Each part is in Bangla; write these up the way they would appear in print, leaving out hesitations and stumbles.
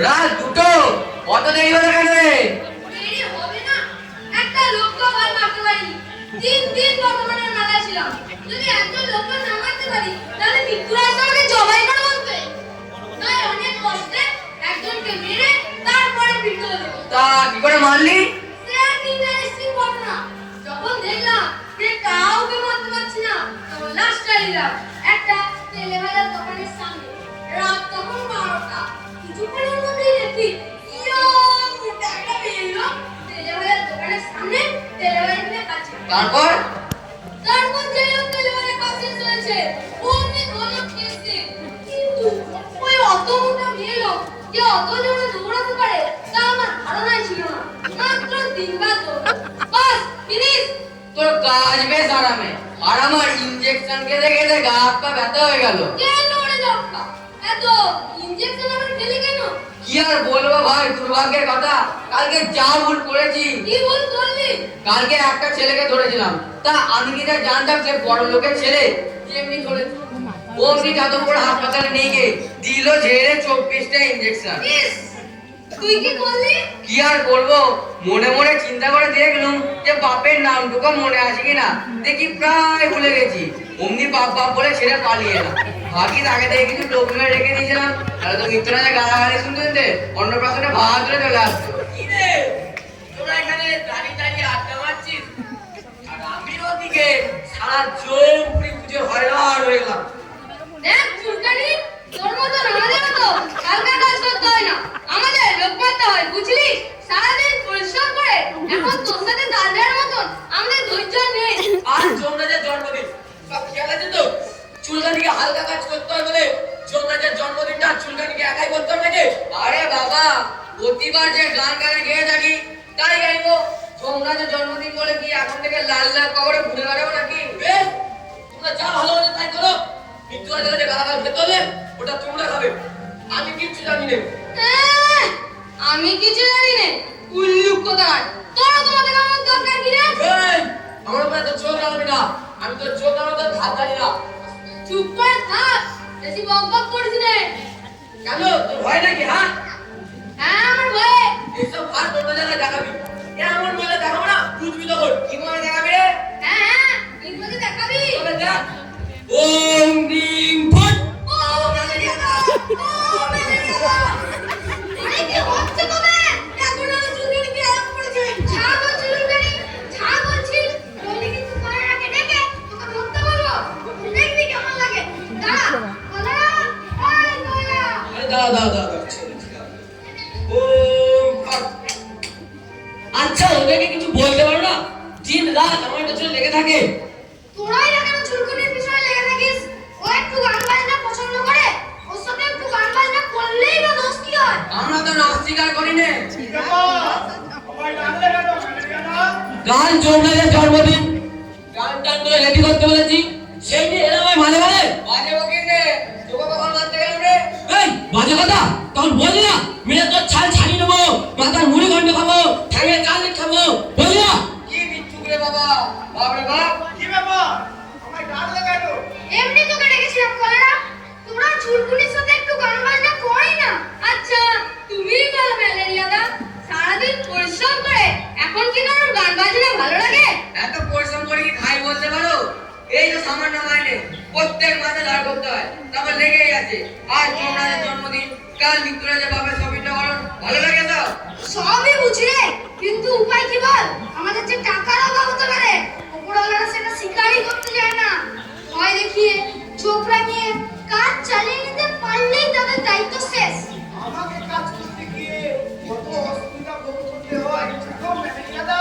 রাত দুটো? অত দেরি হলো কেন রে? দেরি হবে না, একটা লোককে আর মারতে পারি। 3 দিন বর্তমানের মেলায় ছিলাম, যদি একজন লোককে না মারতে পারি তাহলে মৃত্যুরাজ আমাকে জবাই করে বলবে। তাই অনেক কষ্টে একজনকে মেরে তারপরে মৃত্যু হলো। তা কি করে মারলি? সে এক ইন্টারেস্টিং ঘটনা। যখন দেখলাম যে কাউকে মারতে পারছি না, তখন লাশটা নিলাম একটা তেলে ভাজার দোকানের সামনে। রাত তখন 12টা। কিছুক্ষণের মধ্যেই দেখি মোটা একটা মেয়ে এলো তেলে ভাজার দোকানের সামনে তেলে ভাজা নিয়ে খাচ্ছে। তারপর যে লোক তেলে ভাজা খাচ্ছে চলেছে অমনি গলক খেয়েছে। কিন্তু ওই অত মোটা মেয়ে লোক যে অত জোরে দৌড়াতে পারে তা আমার ধারণাই ছিল না। মাত্র 3 বার দৌড়, বাস ফিনিশ। তোর কাজ বেশ আরামে, আর আমার ইনজেকশন খেতে খেতে গা হাত পা ব্যথা হয়ে গেল। কেন রে লক্কা, এত ইনজেকশন আবার খেলি কেন? কি আর বলবো ভাই, দুর্ভাগ্যের কথা। কালকে যা ভুল করেছি। কি ভুল করলি? কালকে একটা ছেলেকে ধরেছিলাম, তা আমি কি তা জানতাম সে বড় লোকের ছেলে? যেমনি ধরেছি অমনি যাদবপুর হাসপাতালে নিয়ে গিয়ে দিল ঝেড়ে 24টা ইনজেকশন। ইস, তুই কি করলি? কি আর করবো, মনে মনে চিন্তা করে দেখলুম যে বাপের নামটুকু মনে আছে কিনা। দেখি প্রায় ভুলে গেছি। অমনি বাপ বাপ বলে ছেড়ে পালিয়ে এলাম। ভাবি তাকে দেখে কিছু লোক মেরে রেখে দিয়েছিলাম, তাহলে তো মিত্ররাজা গালাগালি শুনতে শুনতে অন্নপ্রাশনে ভাত ধরে চলে আসতো। কি রে, তোরা এখানে দাঁড়িয়ে দাঁড়িয়ে আড্ডা মারছিস, আর আমি ওদিকে সারা জম্পুরি পুজো হয়রান হয়ে গেলাম। দেখ চুলকানি, তোর মতো আমাদের মতো হালকা কাজ করতে হয় না, আমাদের লোক মারতে হয়, বুঝলি? সারাদিন পরিশ্রম করে এখন তোর সাথে দাঁড়ানোর মতন আমাদের ধৈর্য নেই। আর যমরাজের জন্মদিন, সব খেয়াল আছে তো? চুলকানিকে হালকা কাজ করতে হয় বলে যমরাজের জন্মদিনটা চুলকানিকে একাই করতে হবে নাকি? আরে বাবা, প্রতিবার যে গান গানে গেয়ে থাকি তাই গাইবো। যমরাজের জন্মদিন বলে কি এখন থেকে লাল লাল কবরে ঘুরে বেড়াবো নাকি? বেশ, তোমরা যা ভালো হচ্ছে তাই করো। মৃত্যুরাজের কাছে গালাগাল খেতে হলে ওটা তোমরা খাবে, আমি কিচ্ছু জানি না। আমি কিছু জানি না, উল্লু কোথায়? তোরা তোমাদের আমার দরকার কি রে? এই, আমার উপরে তো চোখ রাখবি না, আমি তো চোখ রাখবো তোর ধার ধারি না। চুপ করে থাক, বেশি বকবক করিস না। কেন, তোর ভয় নাকি? হ্যাঁ, হ্যাঁ আমার ভয়ে। এইসব ভাত তোর জায়গায় দেখাবি। এমন বলে দেখাবো না, বুঝবি তখন। কি মনে দেখাবি রে? হ্যাঁ, নির্মলে দেখাবি। তবে দেখ। ওম ডিং ফট। ও ম্যালেরিয়া, ও ম্যালেরিয়া। আরে কি হচ্ছে তোদের? এখন আমার চুলকানি কি আরম্ভ করেছে? ছাড় তোর চুলকানি, ছাড় বলছি। নইলে কিন্তু তোর আগে ডেকে তোকে মরতে বলবো। দেখবি কেমন লাগে। দাঁড়া, বলা, ওই বলা। আরে দাঁড়া। ওম ফট। আচ্ছা, ওদেরকে কিছু বলতে পারো না? দিন রাত আমার পেছনে লেগে থাকে। তোরাই না কেন চুলকানির পিছনে লেগে থাকিস? ও একটু গান বাজনা পছন্দ করে, ওর সাথে একটু গান বাজনা করলেই বা দোষ কি হয়? আমরা তো নাস্তিকার করি না। কাল যমরাজের জন্মদিন, গান টান করে রেডি করতে বলেছি, সেই নিয়ে এরা আমায় মাঝে মাঝে বাজে বকিস রে। তোকে কখন মারতে গেলাম রে? এই বাজে কথা তখন বললি না? মেরে তোর ছাল ছাড়িয়ে নেবো, মাথার মুড়ি ঘন্ট খাবো, ঠ্যাঙে চাল খাবো, বললি না? কি বিচ্ছুক রে বাবা, বাপরে বাপ। কি ব্যাপার? আমায় ডাকলে কেন? এমনি তোকে ডেকেছিলাম কলেরা। তোরা চুলকুনির সাথে একটু গান বাজনা করি না? আচ্ছা, তুমিই বলো ম্যালেরিয়া দা, সারাদিন পরিশ্রম করে এখন কি কারোর গান বাজনা ভালো লাগে? এত পরিশ্রম করে কি খাই বলতে পারো? এই তো সামান্য মাইনে, প্রত্যেক মাসে ধার করতে হয়, তারপর লেগেই আছে। আজ যমরাজের জন্মদিন, কাল মৃত্যুরাজের বাপের ছবিটা করো, ভালো লাগে তো? সবই বুঝি রে, কিন্তু উপায় কি বল? আমাদের যে টাকার অভাব হতে পারে, ওপরওয়ালারা সেটা স্বীকারই করতে চায় না। ভয় দেখিয়ে, চোখ রাঙিয়ে কাজ চালিয়ে নিতে পারলেই তাদের দায়িত্ব শেষ। আমাকে কাজ করতে গিয়ে কত অসুবিধা ভোগ করতে হয়। দেখো ম্যানেজারদা,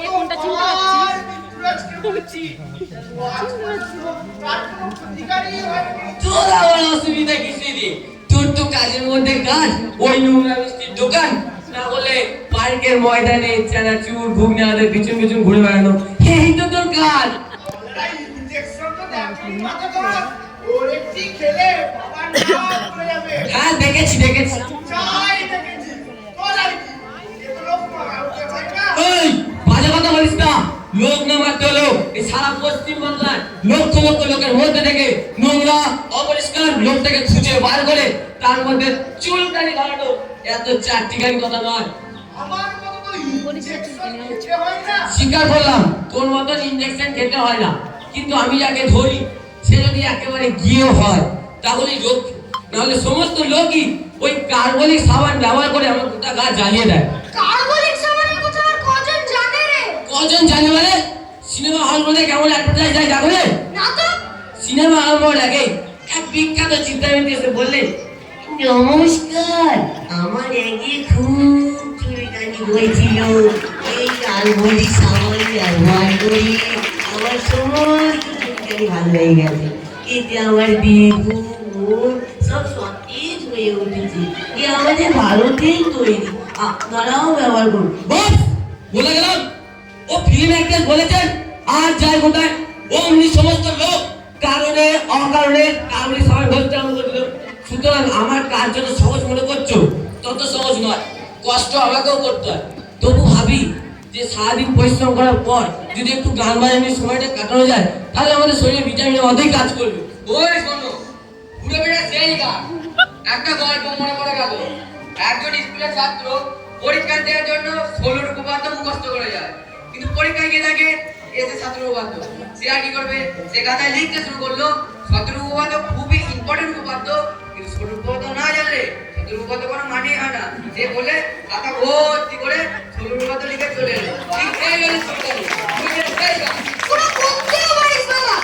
কে কোনটা চিন্তা করছিস? মৃত্যুরাজকে বলেছি। ও আজ পর্যন্ত তার কোনো ক্ষতিকারী হয়নি। তোর আবার অসুবিধা কিছুই নেই, তোর তো কাজের মধ্যে কাজ, ওই নোংরা মিষ্টির দোকান, না বলে পার্কের ময়দানে চানাচুর ঘুগনি আদের পিছন পিছন ঘুরে বেড়ানো, এই তো তোর কাজ। ওরা ইনজেকশন তো দেখেনি মাথা খারাপ। ওর একটি খেলে বাবার নাম করে যাবে। হ্যাঁ দেখেছি। চাই দেখেছি। তোর আর কি? এগুলো মারতে হয় না। এই বাজে কথা বলিস না, লোক না মারতে হলো এই সারা পশ্চিম বাংলায় লক্ষ লক্ষ লোকের মধ্যে থেকে নোংরা অপরিষ্কার লোকটাকে খুঁজে বার করে তার মধ্যে চুলকানি ধরানো এত চারটিখানি কথা নয়। আমার মতো তো ইনজেকশন খেতে হয় না। স্বীকার করলাম তোর মতন ইনজেকশন খেতে হয় না, কিন্তু আমি যাকে ধরি সে যদি একেবারে গিয়েও হয় তাহলে লোক নাহলে সমস্ত লোকই ওই কার্বলিক সাবান ব্যবহার করে আমার গোটা গা জ্বালিয়ে দেয়। কার্বলিক সাবানের কথা আর কজন জানে রে? কজন জানে মানে সিনেমা হল মধ্যে কেমন অ্যাডভার্টাইজ যায় দেখো রে। না তো সিনেমা আরম্ভর আগে এক বিখ্যাত চিত্রনায়িকা এসে বললেন, নমস্কার, আমার আগে খুব চুলকানি হয়েছিল, এই কার্বলিক সাবান ব্যবহার করি আমার সমস্ত চুলকানি ভালো হয়ে গেছে, এতে আমার দেহ মন সব সতেজ হয়ে উঠেছে, এ আমাদের ভারতেই তৈরি, আপনারাও ব্যবহার করুন। বস বলে গেলাম ও ফিল্ম অ্যাক্টর বলেছেন আর যায় কোথায় অমনি সমস্ত লোক কারণে অকারণে কারণে সবাই বলতে আরম্ভ করে দিল। সুতরাং আমার কাজ যত সহজ মনে করছো তত সহজ নয়, কষ্ট আমাকেও করতে হয়। তবু ভাবি যে সারাদিন পরিশ্রম করার পর যদি একটু গান বাজানোর সময়টা কাটানো যায় তাহলে আমাদের শরীরে ভিটামিন অধিক কাজ করবে। ওই শোনো, ঘুরে বেড়া সেই গান। একটা গল্প মনে পড়ে গেল। একজন স্কুলের ছাত্র পরীক্ষা দেওয়ার জন্য 16 উপপাদ্য মুখস্থ করে যায়, কিন্তু পরীক্ষায় গিয়ে থাকে এসে 17 উপপাদ্য। সে আর কি করবে? সে খাতায় লিখতে শুরু করলো 17 উপপাদ্য খুবই ইম্পর্টেন্ট উপপাদ্য, কিন্তু 16 উপপাদ্য না জানলে 17 উপপাদ্য কোনো মানেই হয় না। সে বলে খাতা ভর্তি করে 16 উপপাদ্য লিখে চলে এলো। ঠিক এই গেল সরকারি পুরো বলতেও পারিস বাবা,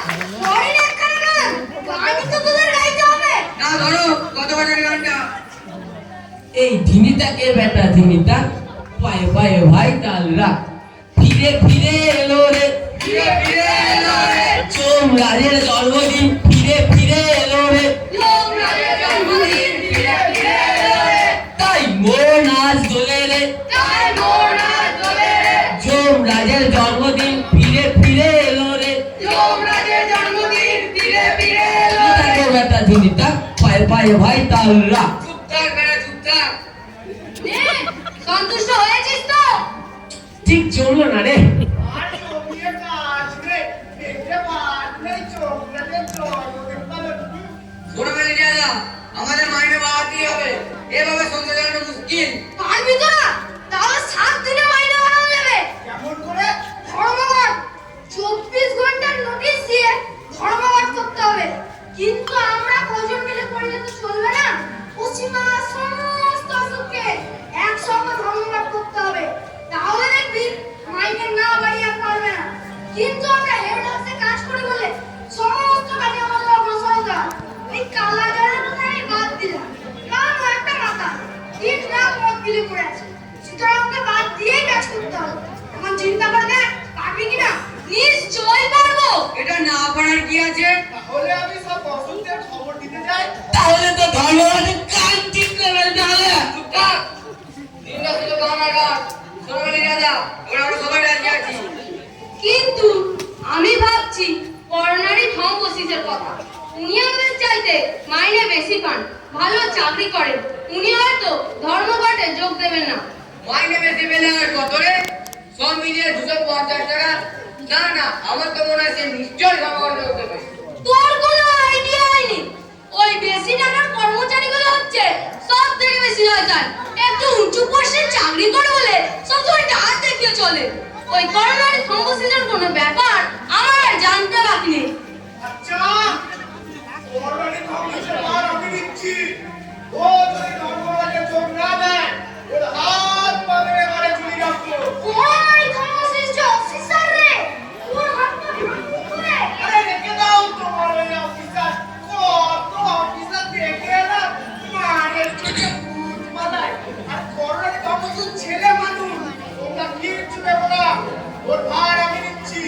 পরে না একখানা গান, গানই তো তোদের গাইতে হবে। না ধরো কত বাজার গানটা। এই ধিমিতাকে বেটা ধিমিতা পায়ে পায়ে ভাই তাল রাখ, ফিরে ফিরে এলো রে, ফিরে ফিরে এলো রে, যমরাজের জন্মদিন ফিরে ফিরে এলো রে, যমরাজের জন্মদিন ফিরে ফিরে এলো রে, তাই মন আজ দোলে রে, তাই মন আজ দোলে রে, যমরাজের জন্মদিন ফিরে ফিরে এলো রে, যমরাজের জন্মদিন ফিরে ফিরে এলো রে। ধিমিতাকে বেটা ধিমিতা পায়ে পায়ে ভাই তাল রাখ। চুপ থাক বেটা, চুপ থাক। নে, সন্তুষ্ট হয়েছিস তো? ঠিক জমলো না রে। আর জমিয়ে কাজ রে, পেটে ভাত নেই, চোখটাতে জল ওদের পালন। শোনো ম্যানেজাররা, আমাদের মাইনে বাড়াতেই হবে, এভাবে সংসার চালানো মুশকিল। পারবি তো না? তাহলে 7 দিনে মাইনে বাড়ানো যাবে। কেমন করে? ধর্মঘট 24 ঘন্টার নোটিশ দিয়ে ধর্মঘট করতে হবে, কিন্তু আমরা কজন মিলে করলে তো চলবে না। পশ্চিমা সমস্ত অসুখকে একসঙ্গে ধর্মঘট করতে হবে, তাহলে দেখবি মাইনে না বাড়িয়ে আর পারবে না। কিন্তু আমরা হেড হাউসে কাজ করি বলে সমস্ত কাজে আমাদের অগ্রসর হতে হয়। এই কালা জালের কথা আমি বাদ দিলাম, কারণ ও একটা মাথা দিন রাত মদ গিলে পড়ে আছে, সুতরাং ওকে বাদ দিয়েই কাজ করতে হবে। এখন চিন্তা করে দেখ পারবি কিনা। নিশ্চয়ই পারবো। এটা না পারার কি আছে? তাহলে আমি সব বসন্তের খবর দিতে যাই। তাহলে তো ধর্মঘটে কাজ ঠিক করবে তাহলে। চুপ থাক। দিনটা ছিল গান আর গান। শোনো ম্যানেজাররা, এবার আমরা সবাই রাজি আছি। কিন্তু আমি ভাবছি করোনারি থম্বোসিসের কথা। উনি আমাদের চাইতে মাইনে বেশি পান, ভালো চাকরি করেন, উনি হয়তো ধর্মঘটে যোগ দেবেন না। মাইনে বেশি পেলে আর কত রে? সব মিলিয়ে 250 টাকা। না না, আমার তো মনে হয় সে নিশ্চয়ই ধর্মঘট করতে পারে। তোর কোনো আইডিয়া হয়নি। ওই বেশি টাকার কর্মচারীগুলো হচ্ছে সব থেকে বেশি শয়তান। একটু উঁচু পোস্টের চাকরি করে বলে সব সময় টাকা দেখিয়ে চলে। ওই করোনারি থম্বোসিসের কোনো ব্যাপার আমার আর জানতে বাকি নেই। আচ্ছা, অলরেডি কমিশন আর আমি দিচ্ছি। ও যদি ধর্মরাজের যোগ না দেয়, ওর হাত পা মেরে ঘরে চলে যাবো। ওই থম্বোসিস যে অফিসার রে, ওর হাত পা ভাঙবো করে। আরে রেখে দাও তোমার ওই অফিসার। কত অফিসার দেখে এলাম, মারের চোখে ভূত মাথায়। আর করোনারি কমিশন ছেলে মানুষ, তোমরা কিচ্ছু ভেবো না, ওর ভার আমি নিচ্ছি।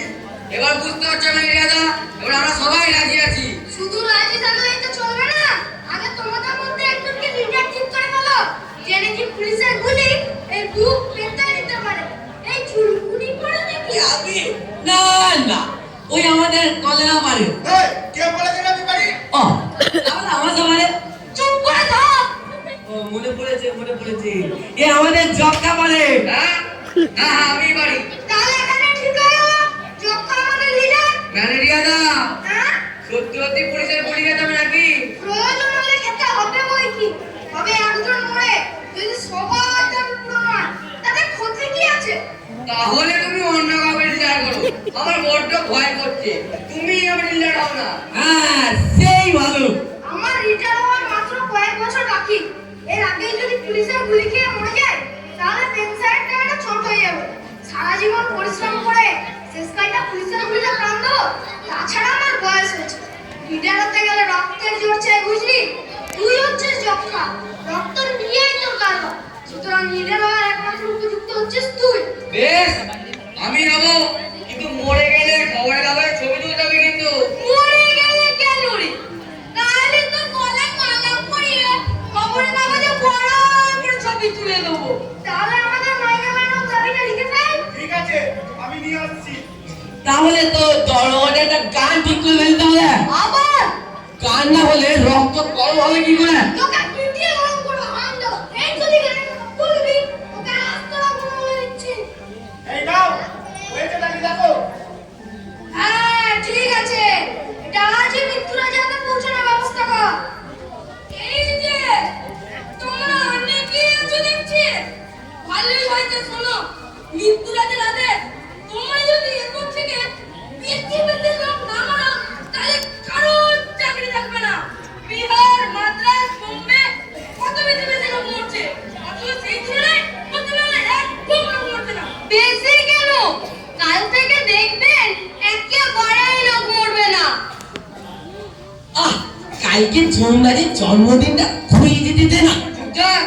এবার বুঝতে পারছো ম্যানেজাররা, এবার আমরা সবাই রাজি আছি। শুধু রাজি থাকলেই তো চলবে না, আগে তোমাদের মধ্যে একজনকে লিডার ঠিক করে বলো, যে নাকি পুলিশের গুলি এই বুক পেতে নিতে পারে। এই চুলকুনি পড়ে নাকি আমি না না ওই আমাদের কলেরা পারে। এই, কে বলেছে আমি পারি? ও তাহলে আমার সবারে চুপ করে থাক। ও মনে পড়েছে এ আমাদের জবকা পারে। হ্যাঁ হ্যাঁ, আমি পারি। তাহলে এখানে ঠিক হয়ে গেল, যখন আমাদের লিডার তাহলে তুমি অন্য কাউকে ডিলার করো, আমার বড্ড ভয় করছে। তুমি আমার ডিলার হও না। হ্যাঁ সেই ভালো। আমার রিটায়ার হওয়ার মাত্র কয়েক বছর বাকি। এর আগেই যদি পুলিশের গুলি খেয়ে মরে যায় তাহলে পেনশনের টাকাটা ছোট হয়ে যাবে। সারা জীবন পরিশ্রম করে শেষকালটা পুলিশের গুলিতে প্রাণ দেবো। তাছাড়া আমার বয়স হয়েছে, রিটায়ার হতে গেলে রক্তের জোর চাই, বুঝলি? তুই হচ্ছিস যক্ষা, রক্ত নিয়েই তোর কারবার। সুতরাং রিটায়ার হওয়ার একমাত্র উপযুক্ত হচ্ছিস তুই। বেশ, আমি হবো, কিন্তু মরে গেলে খবরের কাগজে ছবি তুলতে হবে কিন্তু। মরে গেলে কেন রে? তাহলে তো গলায় মালা পরিয়ে খবরের কাগজে বড় করে ছবি তুলে দেবো। তাহলে আমাদের মাইনে বানানোর দাবিটা লিখে ফেল। ঠিক আছে, আমি নিয়ে আসছি। তাহলে তো দরওয়ানে একটা গান ঠিক করে ফেলতে হবে। আবার গান না হলে রক্ত কম হবে কি করে? তোকে পিটিয়ে গরম করে হান্ড এই যদি গানে বলবি তোকে আস্তরা বলে দিচ্ছি। এই নাও, হয়েছে নাকি দেখো। হ্যাঁ ঠিক আছে, এটা আজই মৃত্যুরাজের হাতে পৌঁছানোর ব্যবস্থা কর। এই যে তোমরা অনেকেই আছো দেখছি, ভালোই হয়েছে। শোনো, মৃত্যুরাজের হাতে তোমরা যদি এরপর থেকে পৃথিবীতে লোক না মারো তাহলে কারো চাকরি থাকবে না। বিহার, মাদ্রাস, বোম্বে কত বেশি লোক মরছে, অথচ সেই তুলনায় পশ্চিমবাংলায় একদম লোক মরছে না। বেশি কেন? কাল থেকে দেখবেন একেবারেই লোক মরবে না। আহ, কালকে জমদারির জন্মদিনটা খুঁজে দিতে দে না। চুপ থাক।